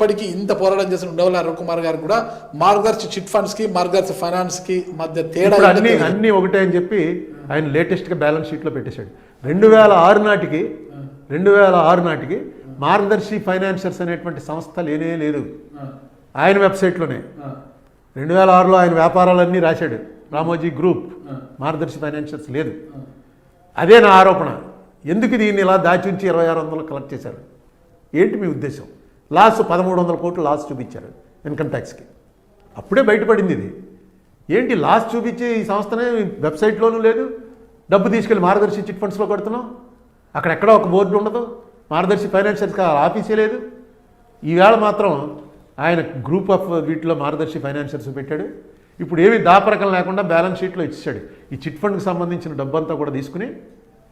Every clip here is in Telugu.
ఇప్పటికీ ఇంత పోరాటం చేసిన ఉండవల్లి అరుణ్ కుమార్ గారు కూడా మార్గదర్శి చిట్ ఫండ్స్ కి మార్గదర్శి ఫైనాన్స్ కి మధ్య తేడా అన్ని ఒకటే అని చెప్పి ఆయన లేటెస్ట్గా బ్యాలెన్స్ షీట్లో పెట్టేశాడు. 2006 నాటికి మార్గదర్శి ఫైనాన్షియర్స్ అనేటువంటి సంస్థ లేనే లేదు ఆయన వెబ్సైట్లోనే. 2006లో ఆయన వ్యాపారాలన్నీ రాశాడు, రామోజీ గ్రూప్, మార్గదర్శి ఫైనాన్షియర్స్ లేదు. అదే నా ఆరోపణ. ఎందుకు దీన్ని ఇలా దాచి ఉంచి 2600 కలెక్ట్ చేశారు? ఏంటి మీ ఉద్దేశం? లాస్ 1300 కోట్లు లాస్ చూపించారు ఇన్కమ్ ట్యాక్స్కి. అప్పుడే బయటపడింది ఇది. ఏంటి లాస్ చూపించి ఈ సంస్థనే వెబ్సైట్లోనూ లేదు, డబ్బు తీసుకెళ్ళి మార్గదర్శి చిట్ ఫండ్స్లో కడుతున్నాం, అక్కడెక్కడో ఒక బోర్డు ఉండదు, మార్గదర్శి ఫైనాన్షియల్స్ ఆఫీసే లేదు. ఈవేళ మాత్రం ఆయన గ్రూప్ ఆఫ్ వీటిలో మార్గదర్శి ఫైనాన్షియల్స్ పెట్టాడు. ఇప్పుడు ఏమీ దాపరకం లేకుండా బ్యాలెన్స్ షీట్లో ఇచ్చాడు. ఈ చిట్ ఫండ్కి సంబంధించిన డబ్బంతా కూడా తీసుకుని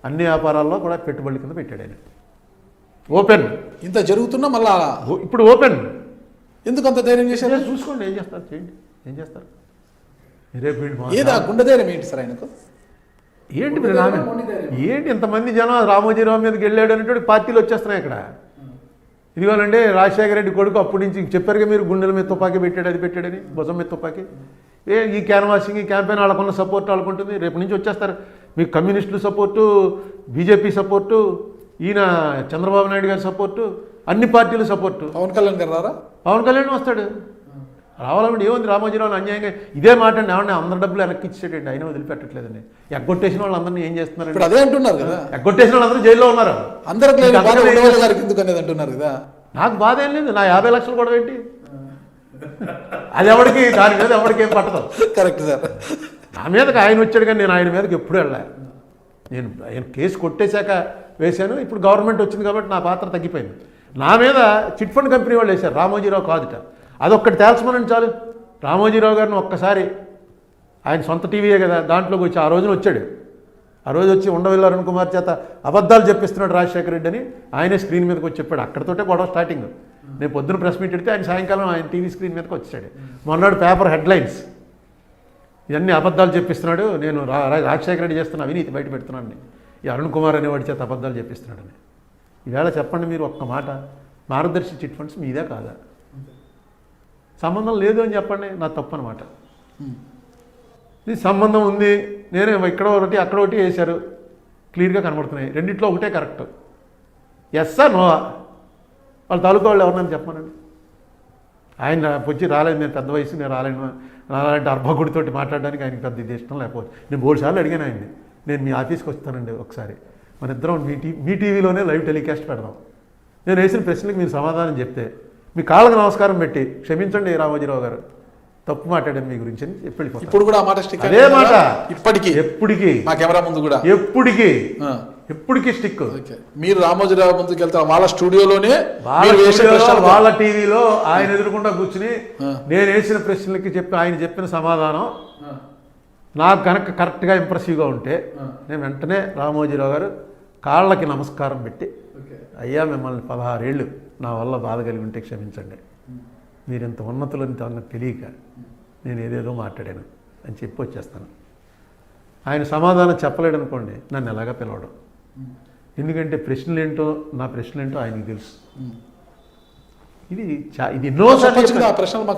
అన్ని వ్యాపారాల్లో కూడా పెట్టుబడుల కింద పెట్టాడు ఆయన. ఓపెన్ ఇంత జరుగుతున్నా మళ్ళా ఇప్పుడు ఓపెన్. ఎందుకు అంత ధైర్యం చేశారు? చూసుకోండి, ఏం చేస్తారు, చేయండి, ఏం చేస్తారు. రేపు ఏదా గుండె ధైర్యం ఏంటి సార్ ఆయనకు? ఏంటి ఏంటి ఇంతమంది జనం రామోజీరావు మీదకి వెళ్ళాడు అనేటువంటి పార్టీలు వచ్చేస్తున్నాయి ఇక్కడ. ఇదిగోనండి రాజశేఖర రెడ్డి కొడుకు అప్పటి నుంచి చెప్పారుగా మీరు, గుండెల మీద తుపాకీ పెట్టాడు, అది పెట్టాడని, భుజం మీద తుపాకీ. ఈ క్యాన్వాసింగ్, ఈ క్యాంపెయిన్ వాళ్ళకున్న సపోర్ట్ వాళ్ళకుంటుంది. రేపు నుంచి వచ్చేస్తారు మీకు కమ్యూనిస్టులు సపోర్టు, బీజేపీ సపోర్టు, ఈయన చంద్రబాబు నాయుడు గారి సపోర్టు, అన్ని పార్టీలు సపోర్టు. పవన్ కళ్యాణ్ గారు రారా? పవన్ కళ్యాణ్ వస్తాడు. రావాలంటే ఏముంది, రామోజీరావు అన్యాయంగా ఇదే మాట అండి. ఏమన్నా అందరి డబ్బులు వెనక్కి ఇచ్చేటండి, ఆయన వదిలిపెట్టట్లేదండి. ఎగ్గొట్టేసిన వాళ్ళందరినీ ఏం చేస్తున్నారు? అదే అంటున్నారు కదా, ఎగ్గొట్టేసిన వాళ్ళందరూ జైల్లో ఉన్నారు. అందరికి అంటున్నారు కదా. నాకు బాధ ఏం లేదు, నా 50 లక్షలు కూడా ఏంటి, అది ఎవరికి, దాని మీద ఎవరికి ఏం పట్టదు. Correct sir. నా మీదకి ఆయన వచ్చాడు కానీ నేను ఆయన మీదకి ఎప్పుడు వెళ్ళాను. నేను ఆయన కేసు కొట్టేశాక వేశాను. ఇప్పుడు గవర్నమెంట్ వచ్చింది కాబట్టి నా పాత్ర తగ్గిపోయింది. నా మీద చిట్ ఫండ్ కంపెనీ వాళ్ళు వేశారు, రామోజీరావు కాదుట. అదొక్కటి తేల్చమనండి చాలు. రామోజీరావు గారిని ఒక్కసారి, ఆయన సొంత టీవీయే కదా, దాంట్లోకి వచ్చి ఆ రోజున వచ్చాడు. ఆ రోజు వచ్చి ఉండవల్లి అరుణ్ కుమార్ చేత అబద్ధాలు చెప్పిస్తున్నాడు రాజశేఖర రెడ్డి అని ఆయనే స్క్రీన్ మీదకి వచ్చి చెప్పాడు. అక్కడితోటే గొడవ స్టార్టింగ్. నేను పొద్దున ప్రెస్ మీట్ పెడితే ఆయన సాయంకాలం ఆయన టీవీ స్క్రీన్ మీదకి వచ్చాడు. మొన్నడు పేపర్ హెడ్లైన్స్, ఇవన్నీ అబద్ధాలు చెప్పిస్తున్నాడు, నేను రాజశేఖర రెడ్డి చేస్తున్న అవినీతి బయట పెడుతున్నాను, ఈ అరుణ్ కుమార్ అనేవాడి చేత అబద్ధాలు చెప్పిస్తున్నాడని. ఈవేళ చెప్పండి మీరు ఒక్క మాట, మార్గదర్శి చిట్ ఫండ్స్ మీదే కాదా? సంబంధం లేదు అని చెప్పండి, నా తప్పు అనమాట. ఇది సంబంధం ఉంది, నేనే ఇక్కడ ఒకటి అక్కడ ఒకటి వేశారు, క్లియర్గా కనబడుతున్నాయి. రెండిట్లో ఒకటే కరెక్ట్. ఎస్సా నోవా? వాళ్ళ తాలూకా వాళ్ళు ఎవరినని చెప్పమనండి. ఆయన వచ్చి రాలేదు, నేను పెద్ద వయసు, నేను రాలేను, అలాంటి అర్భకుడితోటి మాట్లాడడానికి ఆయనకి పెద్ద ఇది ఇష్టం లేకపోతే. నేను 3 సార్లు అడిగాను ఆయన్ని, నేను మీ ఆఫీస్కి వస్తానండి ఒకసారి, మన ఇద్దరం మీ టీవీలోనే లైవ్ టెలికాస్ట్ పెడదాం, నేను వేసిన ప్రశ్నలకు మీరు సమాధానం చెప్తే మీ కాళ్ళకు నమస్కారం పెట్టి క్షమించండి రామోజీరావు గారు, తప్పు మాట్లాడాను మీ గురించి అని చెప్పి వెళ్ళిపోతాను. ఇప్పుడు కూడా ఆ మాట అదే మాట ఇప్పటికీ, ఎప్పటికీ, మా కెమెరా ముందు కూడా ఎప్పటికీ స్టిక్. మీరు రామోజీరావు ముందుకు వెళ్తారు, వాళ్ళ స్టూడియోలోనే వాళ్ళ టీవీలో ఆయన ఎదురుకుండా కూర్చుని నేను వేసిన ప్రశ్నలకి చెప్పి ఆయన చెప్పిన సమాధానం నాకు కనుక కరెక్ట్గా ఇంప్రెసివ్గా ఉంటే నేను వెంటనే రామోజీరావు గారు కాళ్ళకి నమస్కారం పెట్టి, అయ్యా మిమ్మల్ని 16 ఏళ్ళు నా వల్ల బాధ కలిగి ఉంటే క్షమించండి, మీరు ఇంత ఉన్నతులని నాకు తెలియక నేను ఏదేదో మాట్లాడాను అని చెప్పి వచ్చేస్తాను. ఆయన సమాధానం చెప్పలేడు అనుకోండి, నన్ను ఎలాగా పిలవడం. ఎందుకంటే ప్రశ్నలు ఏంటో, నా ప్రశ్నలు ఏంటో ఆయనకు తెలుసు. ఇది ఎన్నోసార్లు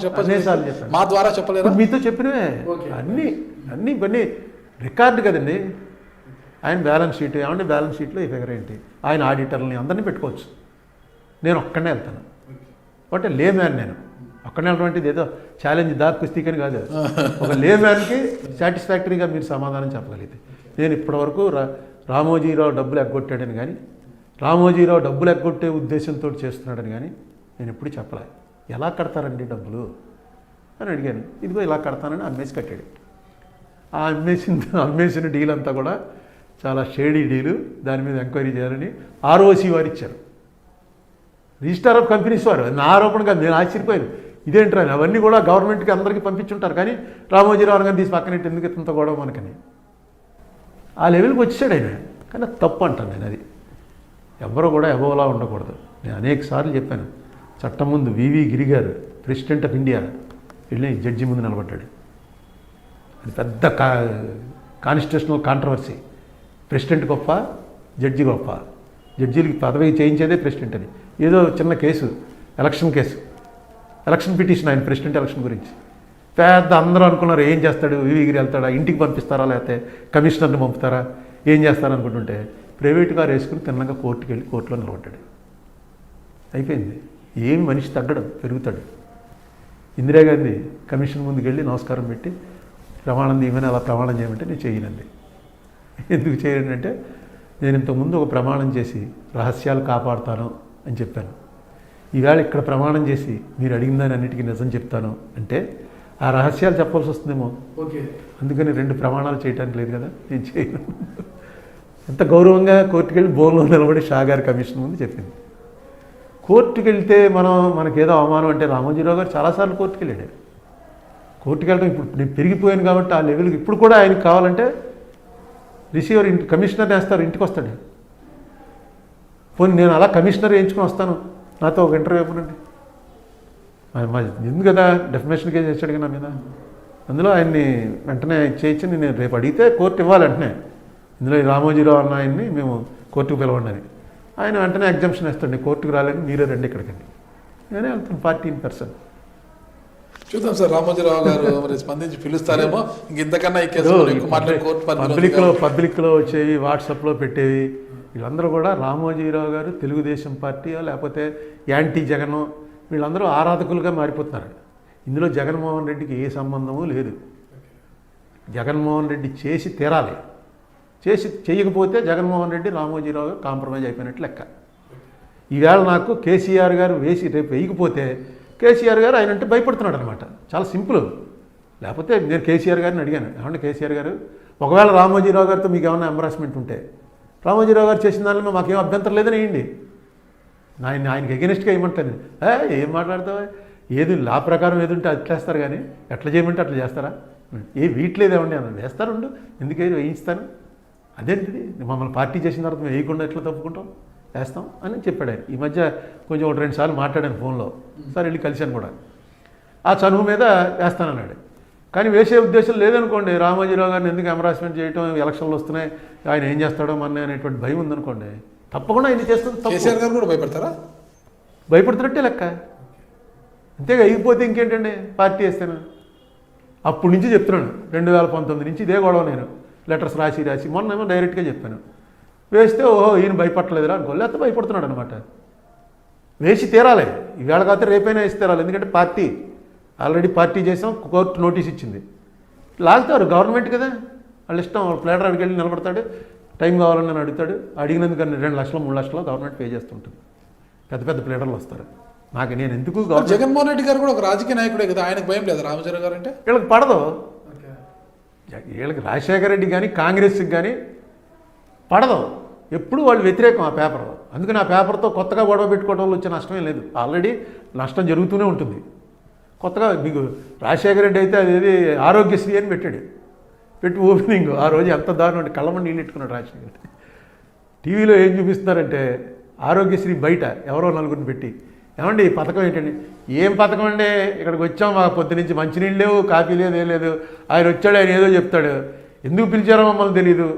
చెప్పాను, మా ద్వారా చెప్పలేదు, మీతో చెప్పినవే అన్నీ ఇవన్నీ రికార్డు కదండి. ఆయన బ్యాలెన్స్ షీట్ ఏమంటే బ్యాలెన్స్ షీట్లో ఈ ఫిగర్ ఏంటి, ఆయన ఆడిటర్లని అందరినీ పెట్టుకోవచ్చు. నేను ఒక్కడనే వెళ్తాను, అంటే లే మ్యాన్. నేను ఒక్కడనే వెళ్ళటువంటిది ఏదో ఛాలెంజ్ కుస్తీకని కాదు. ఒక లే మ్యాన్కి సాటిస్ఫాక్టరీగా మీరు సమాధానం చెప్పగలిగితే. నేను ఇప్పటివరకు రామోజీరావు డబ్బులు ఎగ్గొట్టాడని కానీ, రామోజీరావు డబ్బులు ఎగ్గొట్టే ఉద్దేశంతో చేస్తున్నాడని కానీ నేను ఎప్పుడు చెప్పలే. ఎలా కడతారండి డబ్బులు అని అడిగాను. ఇదిగో ఇలా కడతానని అమ్మేసి కట్టాడు. ఆ అమ్మేసిన డీల్ అంతా కూడా చాలా షేడీ డీలు, దాని మీద ఎంక్వైరీ చేయాలని ROC వారు ఇచ్చారు, రిజిస్టార్ ఆఫ్ కంపెనీస్ వారు. నా ఆరోపణ కాదు, నేను ఆశ్చర్యపోయాను, ఇదేంటారు అని. అవన్నీ కూడా గవర్నమెంట్కి అందరికీ పంపించుంటారు, కానీ రామోజీరావు గారిని తీసి పక్కనట్టు ఎందుకు ఇంత గొడవ మనకని ఆ లెవెల్కి వచ్చాడు ఆయన. కానీ తప్పు అంటాను నేను. అది ఎవరు కూడా ఎబోలా ఉండకూడదు. నేను అనేక సార్లు చెప్పాను. చట్టం ముందు వివి గిరి గారు, ప్రెసిడెంట్ ఆఫ్ ఇండియా, వెళ్ళి జడ్జి ముందు నిలబడ్డాడు. అది పెద్ద కాన్స్టిట్యూషనల్ కాంట్రవర్సీ. ప్రెసిడెంట్ గొప్ప, జడ్జి గొప్ప, జడ్జీలకి పదవి చేయించేదే ప్రెసిడెంట్ అని. ఏదో చిన్న case, election case, election petition ఆయన ప్రెసిడెంట్ ఎలక్షన్ గురించి పెద్ద అందరూ అనుకున్నారు ఏం చేస్తాడు వివిగిరి వెళ్తాడా, ఇంటికి పంపిస్తారా, లేకపోతే కమిషనర్ని పంపుతారా, ఏం చేస్తారా అనుకుంటుంటే ప్రైవేట్ కారు వేసుకుని తిన్నగా కోర్టుకి వెళ్ళి కోర్టులో నిలబడ్డాడు. అయిపోయింది. ఏమి మనిషి తగ్గడం, పెరుగుతాడు. ఇందిరాగాంధీ కమిషన్ ముందుకు వెళ్ళి నమస్కారం పెట్టి ప్రమాణం తీయమని అలా ప్రమాణం చేయమంటే నేను చేయనండి. ఎందుకు చేయనంటే నేను ఇంతకుముందు ఒక ప్రమాణం చేసి రహస్యాలు కాపాడుతాను అని చెప్పాను. ఈవేళ ఇక్కడ ప్రమాణం చేసి మీరు అడిగిన దాని అన్నిటికీ నిజం చెప్తాను అంటే ఆ రహస్యాలు చెప్పాల్సి వస్తుందేమో. ఓకే, అందుకని 2 ప్రమాణాలు చేయడానికి లేదు కదా, నేను చేయను. ఎంత గౌరవంగా కోర్టుకు వెళ్ళి బోన్లో నిలబడి షా గారి కమిషన్ ముందు చెప్పింది. కోర్టుకు వెళ్తే మనకేదో అవమానం అంటే రామోజీరావు గారు చాలాసార్లు కోర్టుకు వెళ్ళాడు. కోర్టుకు వెళ్ళడం ఇప్పుడు నేను పెరిగిపోయాను కాబట్టి ఆ లెవెల్కి ఇప్పుడు కూడా ఆయనకి కావాలంటే రిసీవర్ కమిషనర్ వేస్తారు, ఇంటికి వస్తాడు. పోనీ నేను అలా కమిషనర్ వేయించుకొని వస్తాను, నాతో ఒక ఇంటర్వ్యూ ఇవ్వనండి. ఎందుకు కదా డెఫమేషన్ కేసు వేసాడు కదా నా మీద. అందులో ఆయన్ని వెంటనే చేయించి నేను రేపు అడిగితే కోర్టు ఇవ్వాలి వెంటనే. ఇందులో రామోజీరావు అన్న ఆయన్ని మేము కోర్టుకు పిలవండి అని. ఆయన వెంటనే ఎగ్జామ్షన్ వేస్తాడు, నేను కోర్టుకు రాలేని మీరే రండి ఇక్కడికండి. నేనే వెళ్తాను 14%. చూద్దాం సార్, రామోజీరావు గారు మరి స్పందించి పిలుస్తారేమో. ఇంతకన్నా ఈ కేసు పబ్లిక్లో వచ్చేవి, వాట్సాప్లో పెట్టేవి, వీళ్ళందరూ కూడా రామోజీరావు గారు తెలుగుదేశం పార్టీ లేకపోతే యాంటీ జగన్, వీళ్ళందరూ ఆరాధకులుగా మారిపోతున్నారు. ఇందులో జగన్మోహన్ రెడ్డికి ఏ సంబంధము లేదు. జగన్మోహన్ రెడ్డి చేసి తీరాలి, చేయకపోతే జగన్మోహన్ రెడ్డి రామోజీరావు గారు కాంప్రమైజ్ అయిపోయినట్టు లెక్క. ఈవేళ నాకు కేసీఆర్ గారు రేపు వేయకపోతే కేసీఆర్ గారు ఆయన అంటే భయపడుతున్నాడు అనమాట. చాలా సింపుల్. లేకపోతే నేను కేసీఆర్ గారిని అడిగాను, ఏమంటే కేసీఆర్ గారు ఒకవేళ రామోజీరావు గారితో మీకు ఏమైనా ఎంబరాస్మెంట్ ఉంటే రామోజీరావు గారు చేసిన దానిలో మాకేం అభ్యంతరం లేదని వేయండి, ఆయనకి ఎగెనిస్ట్గా ఏమంటాను. ఏం మాట్లాడతావా, ఏది లా ప్రకారం ఏది ఉంటే అది చేస్తారు కానీ ఎట్లా చేయమంటే అట్లా చేస్తారా, వీట్లేదేమండి అన్న వేస్తారుండు, ఎందుకే వేయిస్తాను, అదేంటిది మమ్మల్ని పార్టీ చేసిన తర్వాత మేము వేయకుండా ఎట్లా తప్పుకుంటాం, వేస్తాం అని చెప్పాడు ఆయన. ఈ మధ్య కొంచెం 1-2 సార్లు మాట్లాడాను ఫోన్లో, సార్ వెళ్ళి కలిశాను కూడా. ఆ చనువు మీద వేస్తానన్నాడు. కానీ వేసే ఉద్దేశం లేదనుకోండి, రామోజీరావు గారిని ఎందుకు ఎంబరాస్మెంట్ చేయటం, ఎలక్షన్లు వస్తున్నాయి ఆయన ఏం చేస్తాడో మన అనేటువంటి భయం ఉందనుకోండి, తప్పకుండా ఆయన చేస్తుంది. కేసీఆర్ గారు కూడా భయపడతారా? భయపడుతున్నట్టే లెక్క. అంతేగా, అయిపోతే ఇంకేంటండి పార్టీ వేస్తాను. అప్పటి నుంచి చెప్తున్నాను, 2019 నుంచి ఇదే గొడవ. నేను లెటర్స్ రాసి మొన్నేమో డైరెక్ట్గా చెప్పాను, వేస్తే ఓహో ఈయన భయపడలేదురా అనుకో, లేకపోతే భయపడుతున్నాడు అనమాట. వేసి తీరాలి, ఈవేళ కాకపోతే రేపైనా వేసి తీరాలి. ఎందుకంటే పార్టీ ఆల్రెడీ పార్టీ చేసాం, కోర్టు నోటీస్ ఇచ్చింది. లాగుతారు గవర్నమెంట్ కదా, వాళ్ళు ఇష్టం. ప్లేడర్ అడిగి వెళ్ళి నిలబడతాడు, టైం కావాలని నన్ను అడుగుతాడు. అడిగినందుకు 2 లక్షలు 3 లక్షలు గవర్నమెంట్ పే చేస్తుంటుంది. పెద్ద ప్లేడర్లు వస్తారు. నేను ఎందుకు జగన్మోహన్ రెడ్డి గారు కూడా ఒక రాజకీయ నాయకుడే కదా, ఆయనకు భయం లేదు రామోజీరావు గారు అంటే? వీళ్ళకి పడదు. వీళ్ళకి రాజశేఖర రెడ్డి కానీ కాంగ్రెస్కి కానీ పడదు. ఎప్పుడు వాళ్ళు వ్యతిరేకం ఆ పేపర్. అందుకని ఆ పేపర్తో కొత్తగా గొడవ పెట్టుకోవడం వల్ల వచ్చే నష్టమే లేదు. ఆల్రెడీ నష్టం జరుగుతూనే ఉంటుంది. కొత్తగా మీకు రాజశేఖర రెడ్డి అయితే అదేది ఆరోగ్యశ్రీ అని పెట్టి ఓపెనింగ్ ఆ రోజు ఎంత దారుణం అంటే కళ్ళమని నీళ్ళు పెట్టుకున్నాడు రాజశేఖర రెడ్డి. టీవీలో ఏం చూపిస్తున్నారంటే ఆరోగ్యశ్రీ బయట ఎవరో 4గురిని పెట్టి, ఏమండి ఈ పథకం ఏంటండి? ఏం పథకం అండి, ఇక్కడికి వచ్చాం మా పొద్దు నుంచి మంచినీళ్ళు లేవు, కాఫీ లేదు, ఏం లేదు. ఆయన వచ్చాడు, ఆయన ఏదో చెప్తాడు, ఎందుకు పిలిచారో మమ్మల్ని తెలీదు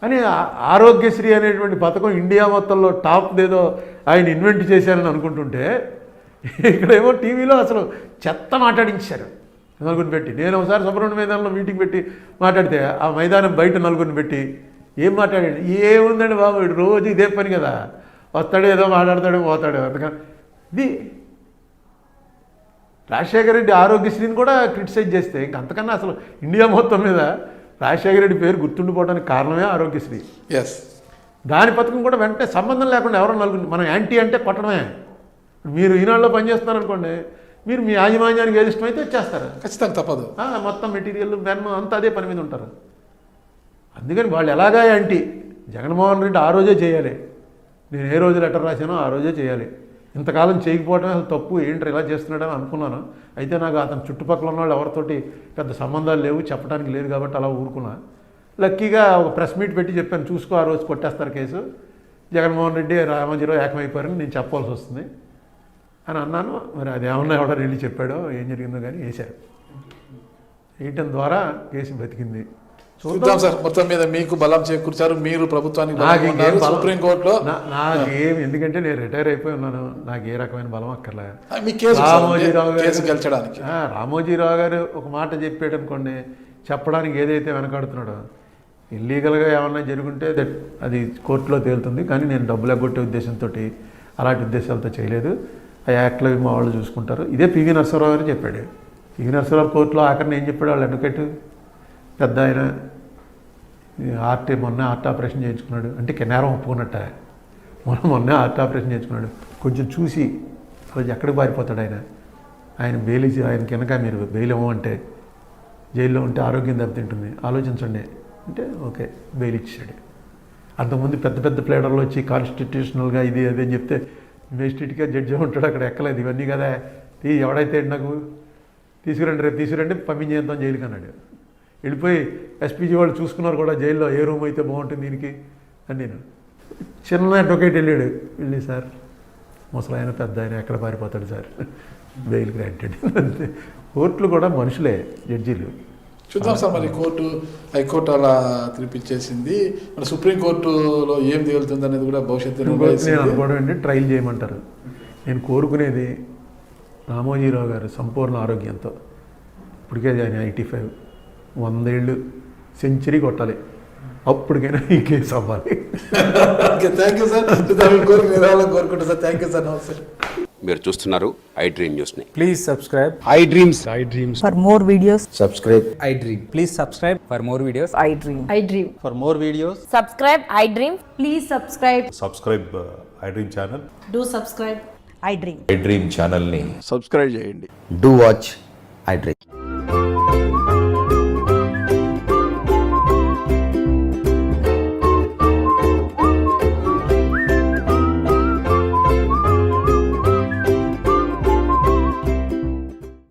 అని. ఆరోగ్యశ్రీ అనేటువంటి పథకం ఇండియా మొత్తంలో టాప్ ఏదో ఆయన ఇన్వెంట్ చేశారని అనుకుంటుంటే, ఇక్కడేమో టీవీలో అసలు చెత్త మాట్లాడించారు 4గురిని పెట్టి. నేను ఒకసారి సుబ్రహ్మణ్య మైదానంలో మీటింగ్ పెట్టి మాట్లాడితే ఆ మైదానం బయట 4గురిని పెట్టి ఏం మాట్లాడాడు? ఏముందండి బాబు, రోజు ఇదే పని కదా, వస్తాడు ఏదో మాట్లాడతాడు పోతాడు. అందుకని ఇది రాజశేఖర రెడ్డి ఆరోగ్యశ్రీని కూడా క్రిటిసైజ్ చేస్తే ఇంకంతకన్నా అసలు ఇండియా మొత్తం మీద రాజశేఖర రెడ్డి పేరు గుర్తుండిపోవడానికి కారణమే ఆరోగ్యశ్రీ. ఎస్, దాని పథకం కూడా వెంటనే సంబంధం లేకుండా ఎవరో 4 మనం యాంటీ అంటే కొట్టడమే. మీరు ఈనాడులో పనిచేస్తున్నారనుకోండి, మీరు మీ యాజమాన్యానికి ఏది ఇష్టమైతే వచ్చేస్తారు, ఖచ్చితంగా తప్పదు. మొత్తం మెటీరియల్ పెన్ అంతా అదే పని మీద ఉంటారు. అందుకని వాళ్ళు ఎలాగా యాంటీ. జగన్మోహన్ రెడ్డి ఆ రోజే చేయాలి, నేను ఏ రోజు లెటర్ రాశానో ఆ రోజే చేయాలి. ఇంతకాలం చేయకపోవడమే అసలు తప్పు, ఏంటి ఇలా చేస్తున్నాడని అనుకున్నాను. అయితే నాకు అతని చుట్టుపక్కల ఉన్న వాళ్ళు ఎవరితోటి పెద్ద సంబంధాలు లేవు, చెప్పడానికి లేదు కాబట్టి అలా ఊరుకున్నా. లక్కీగా ఒక ప్రెస్ మీట్ పెట్టి చెప్పాను, చూసుకో ఆ రోజు కొట్టేస్తారు కేసు, జగన్మోహన్ రెడ్డి రామోజీరావు ఏకమైపోయారని నేను చెప్పాల్సి వస్తుంది అని అన్నాను. మరి అది ఏమన్నా ఎవడో వెళ్ళి చెప్పాడో ఏం జరిగిందో కానీ వేశారు. వేయటం ద్వారా కేసు బతికింది. చూద్దాం సార్. మొత్తం మీద మీకు బలం చేకూర్చారు, మీరు ప్రభుత్వానికి బలంగా నాకు ఇంకేం ఉన్నారు. బలం- సుప్రీంకోర్టులో నాకేం, ఎందుకంటే నేను రిటైర్ అయిపోయి ఉన్నాను, నాకు ఏ రకమైన బలం అక్కర్లే. మీ కేసు రామోజీరావు గారు- కేసు గెలిచడానికి రామోజీరావు గారు ఒక మాట చెప్పాడు అనుకోండి, చెప్పడానికి ఏదైతే వెనకాడుతున్నాడో, ఇల్లీగల్గా ఏమన్నా జరుగుంటే అది కోర్టులో తేలుతుంది. కానీ నేను డబ్బులు ఎగ్గొట్టే ఉద్దేశంతో అలాంటి ఉద్దేశాలతో చేయలేదు. ఆ యాక్ట్లో మా వాళ్ళు చూసుకుంటారు. ఇదే పివి నరసింహరావు గారు చెప్పాడు. పివి నరసింహరావు కోర్టులో ఆఖరిని ఏం చెప్పాడు, వాళ్ళు అడ్వకేట్ పెద్ద ఆయన మొన్న హార్ట్ ఆపరేషన్ చేయించుకున్నాడు అంటే నేరం ఒప్పుకున్నట్ట. మొన్న హార్ట్ ఆపరేషన్ చేయించుకున్నాడు, కొంచెం చూసి రోజు ఎక్కడికి పారిపోతాడు ఆయన బెయిల్ ఇచ్చి ఆయన కనుక మీరు బెయిల్ ఇవ్వమంటే జైల్లో ఉంటే ఆరోగ్యం దెబ్బతింటుంది, ఆలోచించండి అంటే ఓకే బెయిల్ ఇచ్చాడు. అంతకుముందు పెద్ద పెద్ద ప్లేడర్లు వచ్చి కాన్స్టిట్యూషనల్గా ఇది అదే అని చెప్తే మెజిస్ట్రేట్గా జడ్జి ఉంటాడు, అక్కడ ఎక్కలేదు ఇవన్నీ కదా. ఎవడైతే నాకు తీసుకురండి, రేపు తీసుకురండి, పంపించేద్దాం జైలుకి అన్నాడు. వెళ్ళిపోయి ఎస్పీజీ వాళ్ళు చూసుకున్నారు కూడా జైల్లో, ఏ రూమ్ అయితే బాగుంటుంది దీనికి అని. నేను చిన్న అడ్వకేట్ వెళ్ళి సార్ ముసలాయన పెద్ద ఆయన ఎక్కడ పారిపోతాడు సార్, బెయిల్ గ్రాంటెడ్. అంతే. కోర్టులు కూడా మనుషులే, జడ్జీలు. చూద్దాం సార్. మరి కోర్టు, హైకోర్టు అలా తీర్పిచ్చేసింది. మన సుప్రీంకోర్టులో ఏం తేలుతుంది అనేది కూడా భవిష్యత్తు నేను అనుకోవడం ఏంటి, ట్రయల్ చేయమంటారు. నేను కోరుకునేది రామోజీరావు గారు సంపూర్ణ ఆరోగ్యంతో, ఇప్పటికే ఆయన 85, 100 ఏళ్ళు సెంచరీ కొట్టాలి, అప్పటికైనా ఈ కేసు అవ్వాలి. Thank you sir. కోరుకుంటా సార్. Thank you sir. నమస్తే. మీరు చూస్తున్నారు ఐ డ్రీమ్ న్యూస్ని. Please subscribe. I dreams For more videos, subscribe I dream. Please subscribe for more videos. I dream. I dream. for more videos. Subscribe, I dream. Please subscribe. Subscribe I dream channel. Do subscribe. I dream. I dream ఛానల్ని do watch I dream.